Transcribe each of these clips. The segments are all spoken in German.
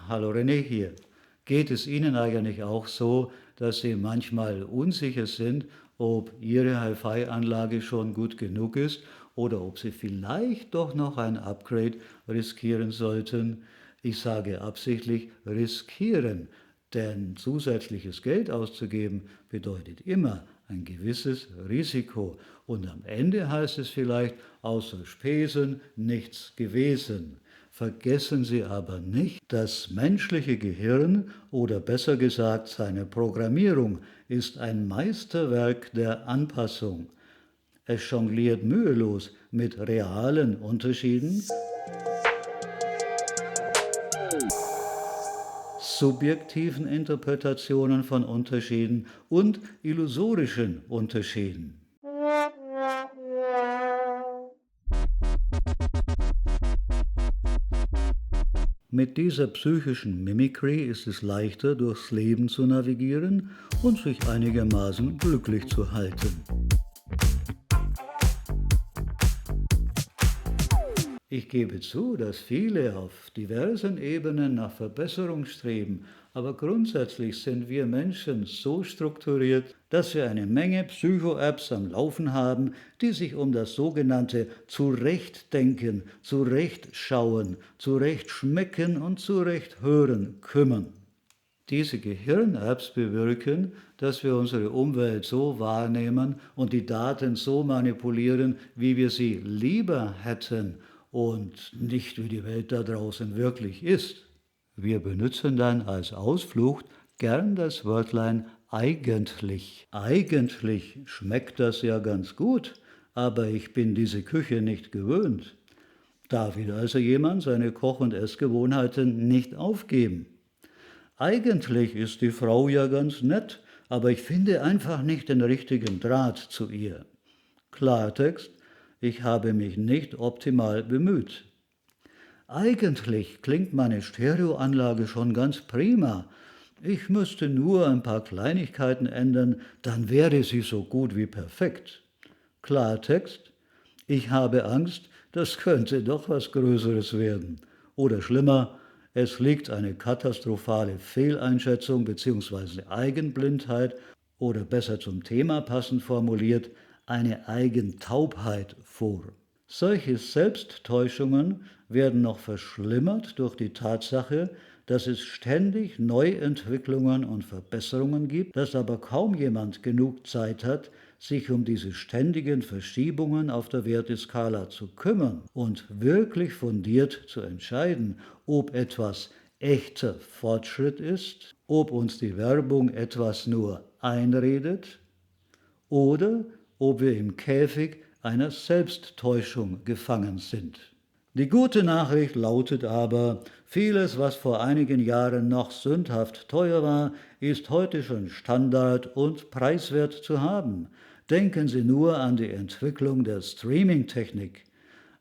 hallo René hier. Geht es Ihnen eigentlich auch so, dass Sie manchmal unsicher sind, ob Ihre Hi-Fi-Anlage schon gut genug ist oder ob Sie vielleicht doch noch ein Upgrade riskieren sollten? Ich sage absichtlich riskieren, denn zusätzliches Geld auszugeben bedeutet immer ein gewisses Risiko und am Ende heißt es vielleicht außer Spesen nichts gewesen. Vergessen Sie aber nicht, das menschliche Gehirn oder besser gesagt seine Programmierung ist ein Meisterwerk der Anpassung. Es jongliert mühelos mit realen Unterschieden, subjektiven Interpretationen von Unterschieden und illusorischen Unterschieden. Mit dieser psychischen Mimikry ist es leichter, durchs Leben zu navigieren und sich einigermaßen glücklich zu halten. Ich gebe zu, dass viele auf diversen Ebenen nach Verbesserung streben, aber grundsätzlich sind wir Menschen so strukturiert, dass wir eine Menge Psycho-Apps am Laufen haben, die sich um das sogenannte Zurechtdenken, Zurechtschauen, Zurechtschmecken und Zurechthören kümmern. Diese Gehirn-Apps bewirken, dass wir unsere Umwelt so wahrnehmen und die Daten so manipulieren, wie wir sie lieber hätten und nicht wie die Welt da draußen wirklich ist. Wir benutzen dann als Ausflucht gern das Wörtlein eigentlich. Eigentlich schmeckt das ja ganz gut, aber ich bin diese Küche nicht gewöhnt. Da will also jemand seine Koch- und Essgewohnheiten nicht aufgeben. Eigentlich ist die Frau ja ganz nett, aber ich finde einfach nicht den richtigen Draht zu ihr. Klartext, ich habe mich nicht optimal bemüht. Eigentlich klingt meine Stereoanlage schon ganz prima. Ich müsste nur ein paar Kleinigkeiten ändern, dann wäre sie so gut wie perfekt. Klartext, ich habe Angst, das könnte doch was Größeres werden. Oder schlimmer, es liegt eine katastrophale Fehleinschätzung bzw. Eigenblindheit oder besser zum Thema passend formuliert, eine Eigentaubheit vor. Solche Selbsttäuschungen werden noch verschlimmert durch die Tatsache, dass es ständig Neuentwicklungen und Verbesserungen gibt, dass aber kaum jemand genug Zeit hat, sich um diese ständigen Verschiebungen auf der Werteskala zu kümmern und wirklich fundiert zu entscheiden, ob etwas echter Fortschritt ist, ob uns die Werbung etwas nur einredet oder ob wir im Käfig einer Selbsttäuschung gefangen sind. Die gute Nachricht lautet aber, vieles, was vor einigen Jahren noch sündhaft teuer war, ist heute schon Standard und preiswert zu haben. Denken Sie nur an die Entwicklung der Streaming-Technik.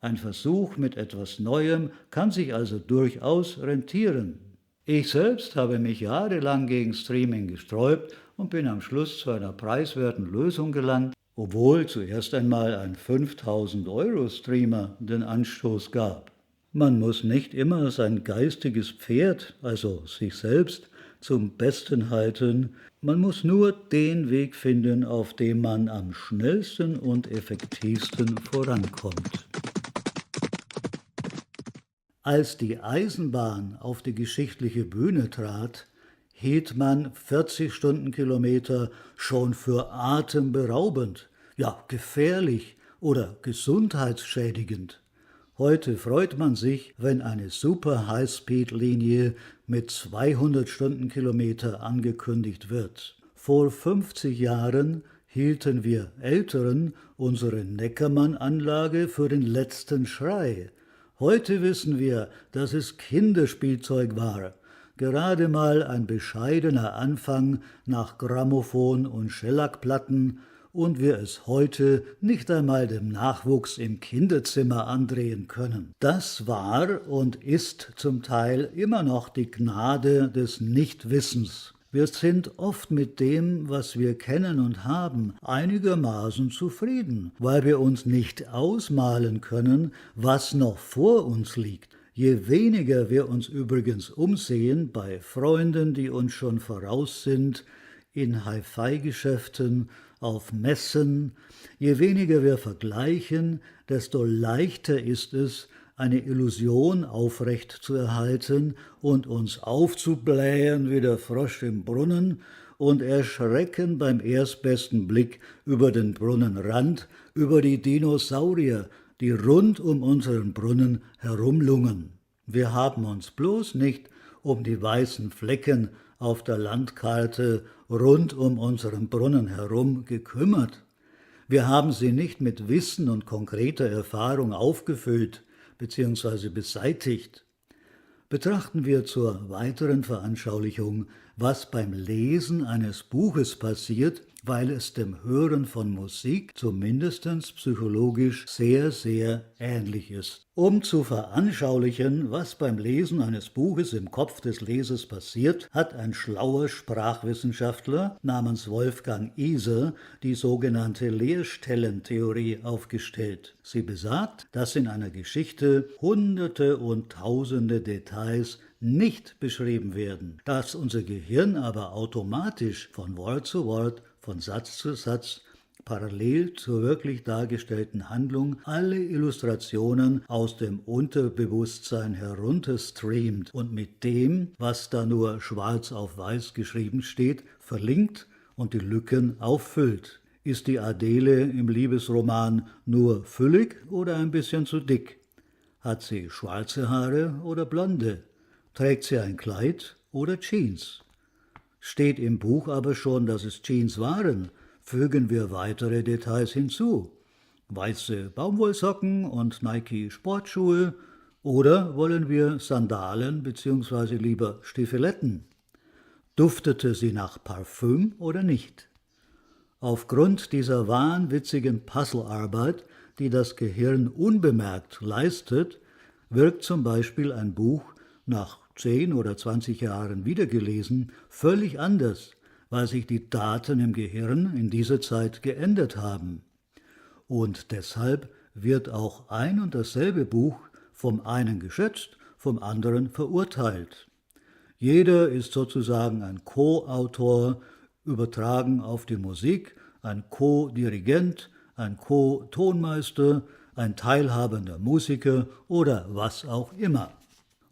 Ein Versuch mit etwas Neuem kann sich also durchaus rentieren. Ich selbst habe mich jahrelang gegen Streaming gesträubt und bin am Schluss zu einer preiswerten Lösung gelangt, obwohl zuerst einmal ein 5.000 € Streamer den Anstoß gab. Man muss nicht immer sein geistiges Pferd, also sich selbst, zum Besten halten, man muss nur den Weg finden, auf dem man am schnellsten und effektivsten vorankommt. Als die Eisenbahn auf die geschichtliche Bühne trat, hielt man 40 Stundenkilometer schon für atemberaubend, ja gefährlich oder gesundheitsschädigend. Heute freut man sich, wenn eine Super-High-Speed-Linie mit 200 Stundenkilometer angekündigt wird. Vor 50 Jahren hielten wir Älteren unsere Neckermann-Anlage für den letzten Schrei. Heute wissen wir, dass es Kinderspielzeug war. Gerade mal ein bescheidener Anfang nach Grammophon und Schellackplatten und wir es heute nicht einmal dem Nachwuchs im Kinderzimmer andrehen können. Das war und ist zum Teil immer noch die Gnade des Nichtwissens. Wir sind oft mit dem, was wir kennen und haben, einigermaßen zufrieden, weil wir uns nicht ausmalen können, was noch vor uns liegt. Je weniger wir uns übrigens umsehen bei Freunden, die uns schon voraus sind, in Hi-Fi-Geschäften, auf Messen, je weniger wir vergleichen, desto leichter ist es, eine Illusion aufrecht zu erhalten und uns aufzublähen wie der Frosch im Brunnen und erschrecken beim erstbesten Blick über den Brunnenrand, über die Dinosaurier, die rund um unseren Brunnen herumlungern. Wir haben uns bloß nicht um die weißen Flecken auf der Landkarte rund um unseren Brunnen herum gekümmert. Wir haben sie nicht mit Wissen und konkreter Erfahrung aufgefüllt bzw. beseitigt. Betrachten wir zur weiteren Veranschaulichung, was beim Lesen eines Buches passiert, weil es dem Hören von Musik zumindest psychologisch sehr, sehr ähnlich ist. Um zu veranschaulichen, was beim Lesen eines Buches im Kopf des Lesers passiert, hat ein schlauer Sprachwissenschaftler namens Wolfgang Iser die sogenannte Leerstellentheorie aufgestellt. Sie besagt, dass in einer Geschichte Hunderte und Tausende Details nicht beschrieben werden, dass unser Gehirn aber automatisch von Wort zu Wort, von Satz zu Satz, parallel zur wirklich dargestellten Handlung alle Illustrationen aus dem Unterbewusstsein herunterstreamt und mit dem, was da nur schwarz auf weiß geschrieben steht, verlinkt und die Lücken auffüllt. Ist die Adele im Liebesroman nur füllig oder ein bisschen zu dick? Hat sie schwarze Haare oder blonde? Trägt sie ein Kleid oder Jeans? Steht im Buch aber schon, dass es Jeans waren, fügen wir weitere Details hinzu. Weiße Baumwollsocken und Nike-Sportschuhe oder wollen wir Sandalen bzw. lieber Stiefeletten? Duftete sie nach Parfüm oder nicht? Aufgrund dieser wahnwitzigen Puzzlearbeit, die das Gehirn unbemerkt leistet, wirkt zum Beispiel ein Buch nach 10 oder 20 Jahren wiedergelesen völlig anders, weil sich die Daten im Gehirn in dieser Zeit geändert haben. Und deshalb wird auch ein und dasselbe Buch vom einen geschätzt, vom anderen verurteilt. Jeder ist sozusagen ein Co-Autor, übertragen auf die Musik, ein Co-Dirigent, ein Co-Tonmeister, ein teilhabender Musiker oder was auch immer.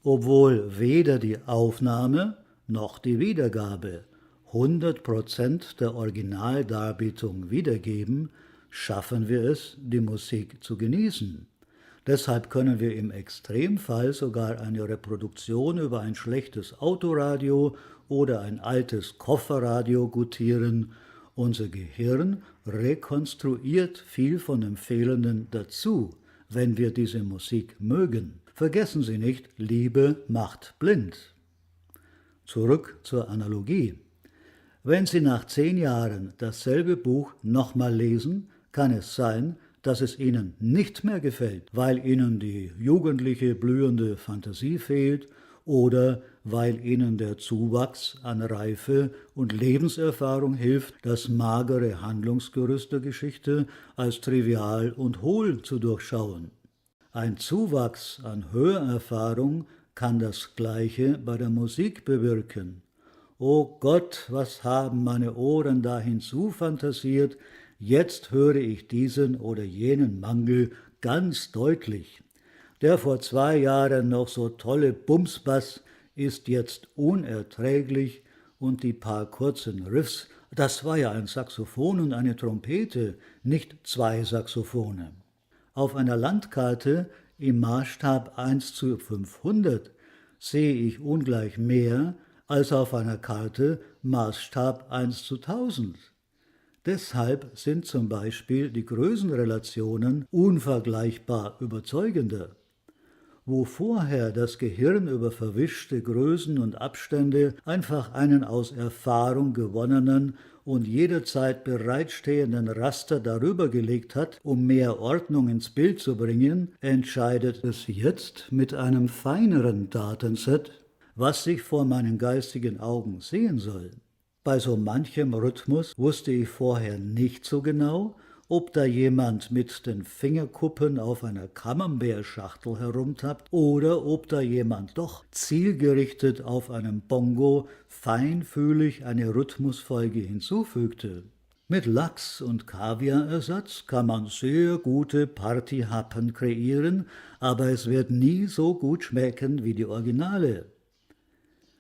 Obwohl weder die Aufnahme noch die Wiedergabe 100% der Originaldarbietung wiedergeben, schaffen wir es, die Musik zu genießen. Deshalb können wir im Extremfall sogar eine Reproduktion über ein schlechtes Autoradio oder ein altes Kofferradio gutieren. Unser Gehirn rekonstruiert viel von dem Fehlenden dazu, wenn wir diese Musik mögen. Vergessen Sie nicht, Liebe macht blind. Zurück zur Analogie. Wenn Sie nach 10 Jahren dasselbe Buch nochmal lesen, kann es sein, dass es Ihnen nicht mehr gefällt, weil Ihnen die jugendliche, blühende Fantasie fehlt oder weil Ihnen der Zuwachs an Reife und Lebenserfahrung hilft, das magere Handlungsgerüst der Geschichte als trivial und hohl zu durchschauen. Ein Zuwachs an Hörerfahrung kann das Gleiche bei der Musik bewirken. O Gott, was haben meine Ohren da hinzufantasiert, jetzt höre ich diesen oder jenen Mangel ganz deutlich. Der vor 2 Jahren noch so tolle Bumsbass ist jetzt unerträglich und die paar kurzen Riffs, das war ja ein Saxophon und eine Trompete, nicht 2 Saxophone. Auf einer Landkarte im Maßstab 1:500 sehe ich ungleich mehr als auf einer Karte Maßstab 1:1000. Deshalb sind zum Beispiel die Größenrelationen unvergleichbar überzeugender. Wo vorher das Gehirn über verwischte Größen und Abstände einfach einen aus Erfahrung gewonnenen und jederzeit bereitstehenden Raster darüber gelegt hat, um mehr Ordnung ins Bild zu bringen, entscheidet es jetzt mit einem feineren Datenset, was sich vor meinen geistigen Augen sehen soll. Bei so manchem Rhythmus wusste ich vorher nicht so genau, ob da jemand mit den Fingerkuppen auf einer Camembert-Schachtel herumtappt oder ob da jemand doch zielgerichtet auf einem Bongo feinfühlig eine Rhythmusfolge hinzufügte. Mit Lachs- und Kaviarersatz kann man sehr gute Partyhappen kreieren, aber es wird nie so gut schmecken wie die Originale.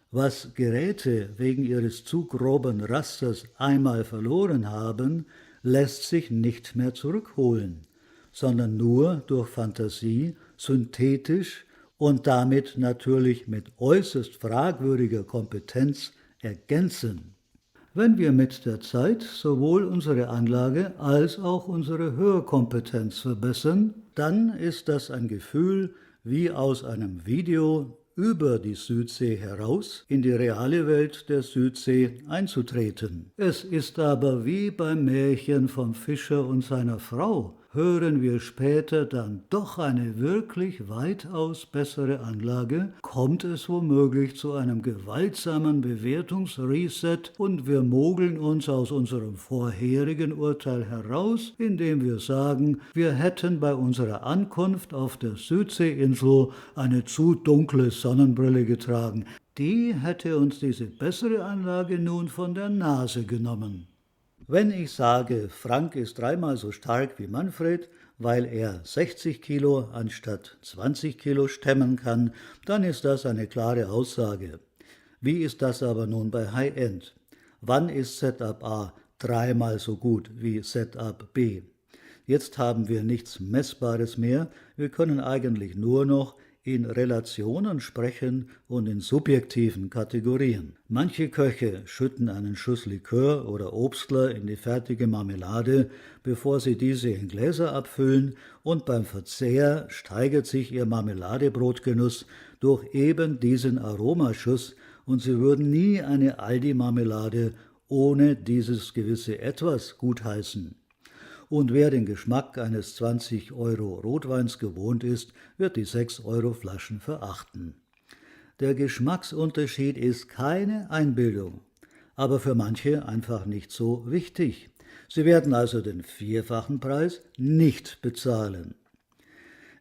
Was Geräte wegen ihres zu groben Rasters einmal verloren haben, lässt sich nicht mehr zurückholen, sondern nur durch Fantasie, synthetisch und damit natürlich mit äußerst fragwürdiger Kompetenz ergänzen. Wenn wir mit der Zeit sowohl unsere Anlage als auch unsere Hörkompetenz verbessern, dann ist das ein Gefühl wie aus einem Video über die Südsee heraus in die reale Welt der Südsee einzutreten. Es ist aber wie beim Märchen vom Fischer und seiner Frau. Hören wir später dann doch eine wirklich weitaus bessere Anlage, kommt es womöglich zu einem gewaltsamen Bewertungsreset und wir mogeln uns aus unserem vorherigen Urteil heraus, indem wir sagen, wir hätten bei unserer Ankunft auf der Südseeinsel eine zu dunkle Sonnenbrille getragen. Die hätte uns diese bessere Anlage nun von der Nase genommen. Wenn ich sage, Frank ist 3-mal so stark wie Manfred, weil er 60 Kilo anstatt 20 Kilo stemmen kann, dann ist das eine klare Aussage. Wie ist das aber nun bei High-End? Wann ist Setup A 3-mal so gut wie Setup B? Jetzt haben wir nichts Messbares mehr, wir können eigentlich nur noch in Relationen sprechen und in subjektiven Kategorien. Manche Köche schütten einen Schuss Likör oder Obstler in die fertige Marmelade, bevor sie diese in Gläser abfüllen, und beim Verzehr steigert sich ihr Marmeladebrotgenuss durch eben diesen Aromaschuss und sie würden nie eine Aldi-Marmelade ohne dieses gewisse Etwas gutheißen. Und wer den Geschmack eines 20 Euro Rotweins gewohnt ist, wird die 6 Euro Flaschen verachten. Der Geschmacksunterschied ist keine Einbildung, aber für manche einfach nicht so wichtig. Sie werden also den 4-fachen Preis nicht bezahlen.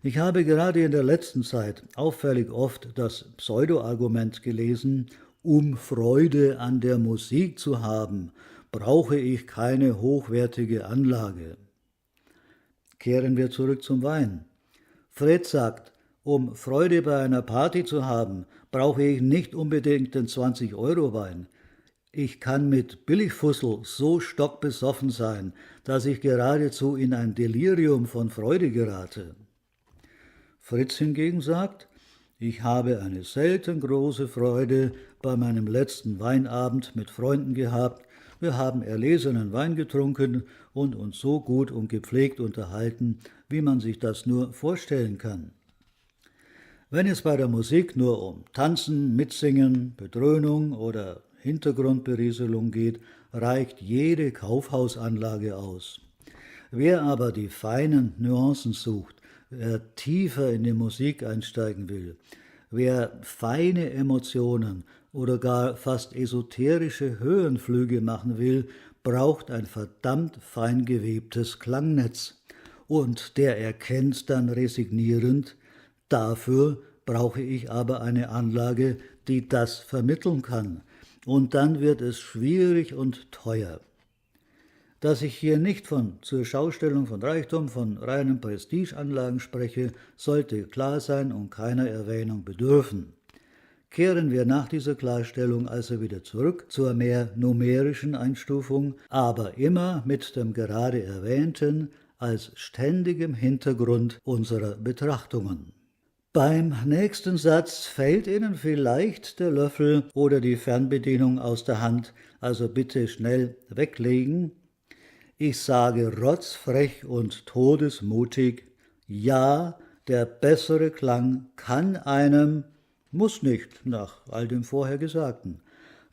Ich habe gerade in der letzten Zeit auffällig oft das Pseudo-Argument gelesen, um Freude an der Musik zu haben, brauche ich keine hochwertige Anlage. Kehren wir zurück zum Wein. Fred sagt, um Freude bei einer Party zu haben, brauche ich nicht unbedingt den 20-Euro-Wein. Ich kann mit Billigfussel so stockbesoffen sein, dass ich geradezu in ein Delirium von Freude gerate. Fritz hingegen sagt, ich habe eine selten große Freude bei meinem letzten Weinabend mit Freunden gehabt. Wir haben erlesenen Wein getrunken und uns so gut und gepflegt unterhalten, wie man sich das nur vorstellen kann. Wenn es bei der Musik nur um Tanzen, Mitsingen, Bedröhnung oder Hintergrundberieselung geht, reicht jede Kaufhausanlage aus. Wer aber die feinen Nuancen sucht, wer tiefer in die Musik einsteigen will, wer feine Emotionen oder gar fast esoterische Höhenflüge machen will, braucht ein verdammt fein gewebtes Klangnetz. Und der erkennt dann resignierend, dafür brauche ich aber eine Anlage, die das vermitteln kann. Und dann wird es schwierig und teuer. Dass ich hier nicht von zur Schaustellung von Reichtum, von reinen Prestigeanlagen spreche, sollte klar sein und keiner Erwähnung bedürfen. Kehren wir nach dieser Klarstellung also wieder zurück zur mehr numerischen Einstufung, aber immer mit dem gerade Erwähnten als ständigem Hintergrund unserer Betrachtungen. Beim nächsten Satz fällt Ihnen vielleicht der Löffel oder die Fernbedienung aus der Hand, also bitte schnell weglegen. Ich sage rotzfrech und todesmutig, ja, der bessere Klang kann einem, muss nicht nach all dem vorher Gesagten,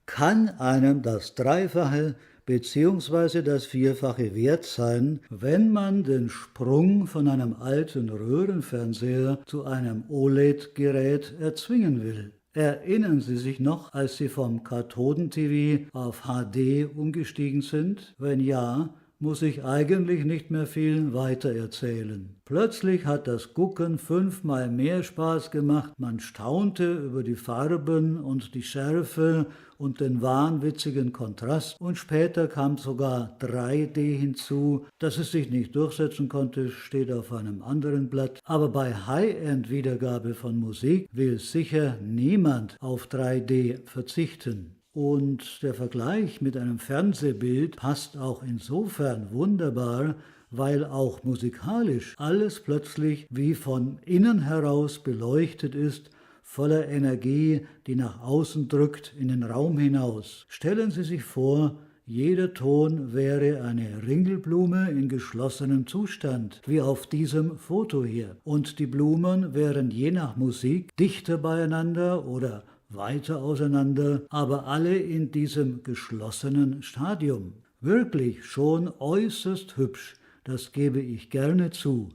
kann einem das Dreifache bzw. das Vierfache wert sein, wenn man den Sprung von einem alten Röhrenfernseher zu einem OLED-Gerät erzwingen will. Erinnern Sie sich noch, als Sie vom Kathoden-TV auf HD umgestiegen sind? Wenn ja, muss ich eigentlich nicht mehr viel weiter erzählen. Plötzlich hat das Gucken 5-mal mehr Spaß gemacht, man staunte über die Farben und die Schärfe und den wahnwitzigen Kontrast und später kam sogar 3D hinzu. Dass es sich nicht durchsetzen konnte, steht auf einem anderen Blatt. Aber bei High-End-Wiedergabe von Musik will sicher niemand auf 3D verzichten. Und der Vergleich mit einem Fernsehbild passt auch insofern wunderbar, weil auch musikalisch alles plötzlich wie von innen heraus beleuchtet ist, voller Energie, die nach außen drückt in den Raum hinaus. Stellen Sie sich vor, jeder Ton wäre eine Ringelblume in geschlossenem Zustand, wie auf diesem Foto hier. Und die Blumen wären je nach Musik dichter beieinander oder weiter auseinander, aber alle in diesem geschlossenen Stadium. Wirklich schon äußerst hübsch, das gebe ich gerne zu.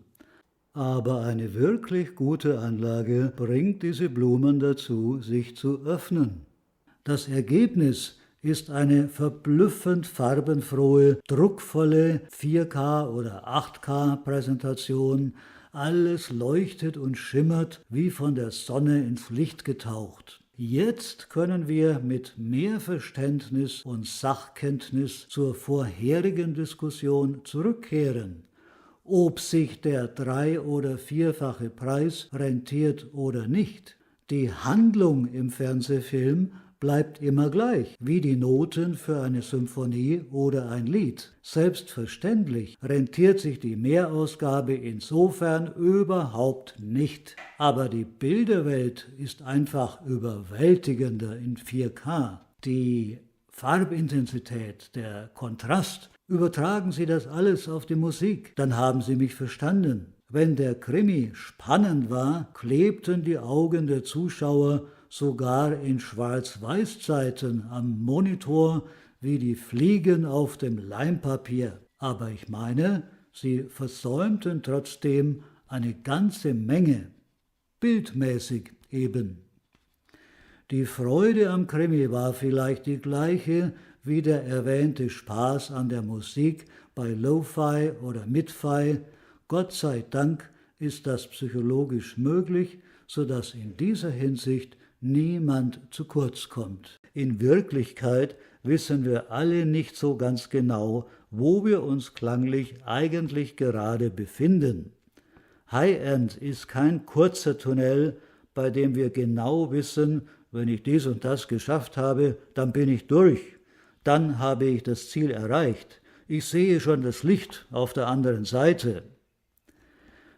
Aber eine wirklich gute Anlage bringt diese Blumen dazu, sich zu öffnen. Das Ergebnis ist eine verblüffend farbenfrohe, druckvolle 4K- oder 8K-Präsentation. Alles leuchtet und schimmert wie von der Sonne ins Licht getaucht. Jetzt können wir mit mehr Verständnis und Sachkenntnis zur vorherigen Diskussion zurückkehren. Ob sich der 3- oder 4-fache Preis rentiert oder nicht. Die Handlung im Fernsehfilm bleibt immer gleich, wie die Noten für eine Symphonie oder ein Lied. Selbstverständlich rentiert sich die Mehrausgabe insofern überhaupt nicht. Aber die Bilderwelt ist einfach überwältigender in 4K. Die Farbintensität, der Kontrast, übertragen Sie das alles auf die Musik, dann haben Sie mich verstanden. Wenn der Krimi spannend war, klebten die Augen der Zuschauer sogar in Schwarz-Weiß-Zeiten am Monitor wie die Fliegen auf dem Leimpapier. Aber ich meine, sie versäumten trotzdem eine ganze Menge, bildmäßig eben. Die Freude am Krimi war vielleicht die gleiche wie der erwähnte Spaß an der Musik bei Lo-Fi oder Mid-Fi. Gott sei Dank ist das psychologisch möglich, sodass in dieser Hinsicht niemand zu kurz kommt. In Wirklichkeit wissen wir alle nicht so ganz genau, wo wir uns klanglich eigentlich gerade befinden. High-End ist kein kurzer Tunnel, bei dem wir genau wissen, wenn ich dies und das geschafft habe, dann bin ich durch. Dann habe ich das Ziel erreicht. Ich sehe schon das Licht auf der anderen Seite.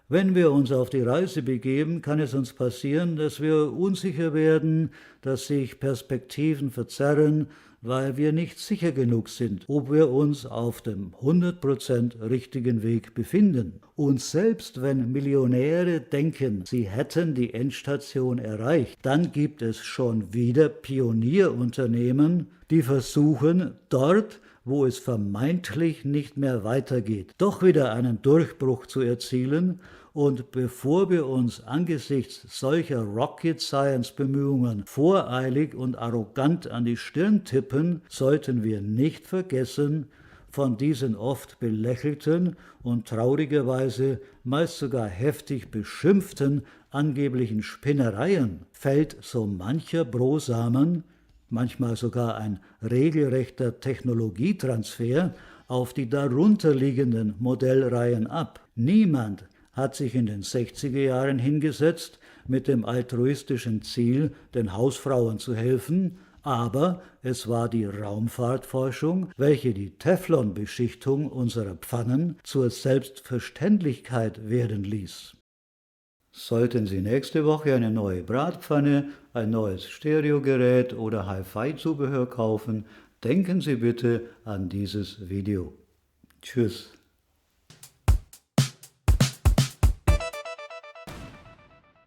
Wenn wir uns auf die Reise begeben, kann es uns passieren, dass wir unsicher werden, dass sich Perspektiven verzerren, weil wir nicht sicher genug sind, ob wir uns auf dem 100% richtigen Weg befinden. Und selbst wenn Millionäre denken, sie hätten die Endstation erreicht, dann gibt es schon wieder Pionierunternehmen, die versuchen, dort, wo es vermeintlich nicht mehr weitergeht, doch wieder einen Durchbruch zu erzielen. Und bevor wir uns angesichts solcher Rocket-Science-Bemühungen voreilig und arrogant an die Stirn tippen, sollten wir nicht vergessen, von diesen oft belächelten und traurigerweise meist sogar heftig beschimpften angeblichen Spinnereien fällt so mancher Brosamen, manchmal sogar ein regelrechter Technologietransfer, auf die darunterliegenden Modellreihen ab. Niemand hat sich in den 60er Jahren hingesetzt mit dem altruistischen Ziel, den Hausfrauen zu helfen, aber es war die Raumfahrtforschung, welche die Teflonbeschichtung unserer Pfannen zur Selbstverständlichkeit werden ließ. Sollten Sie nächste Woche eine neue Bratpfanne, ein neues Stereogerät oder Hi-Fi-Zubehör kaufen, denken Sie bitte an dieses Video. Tschüss.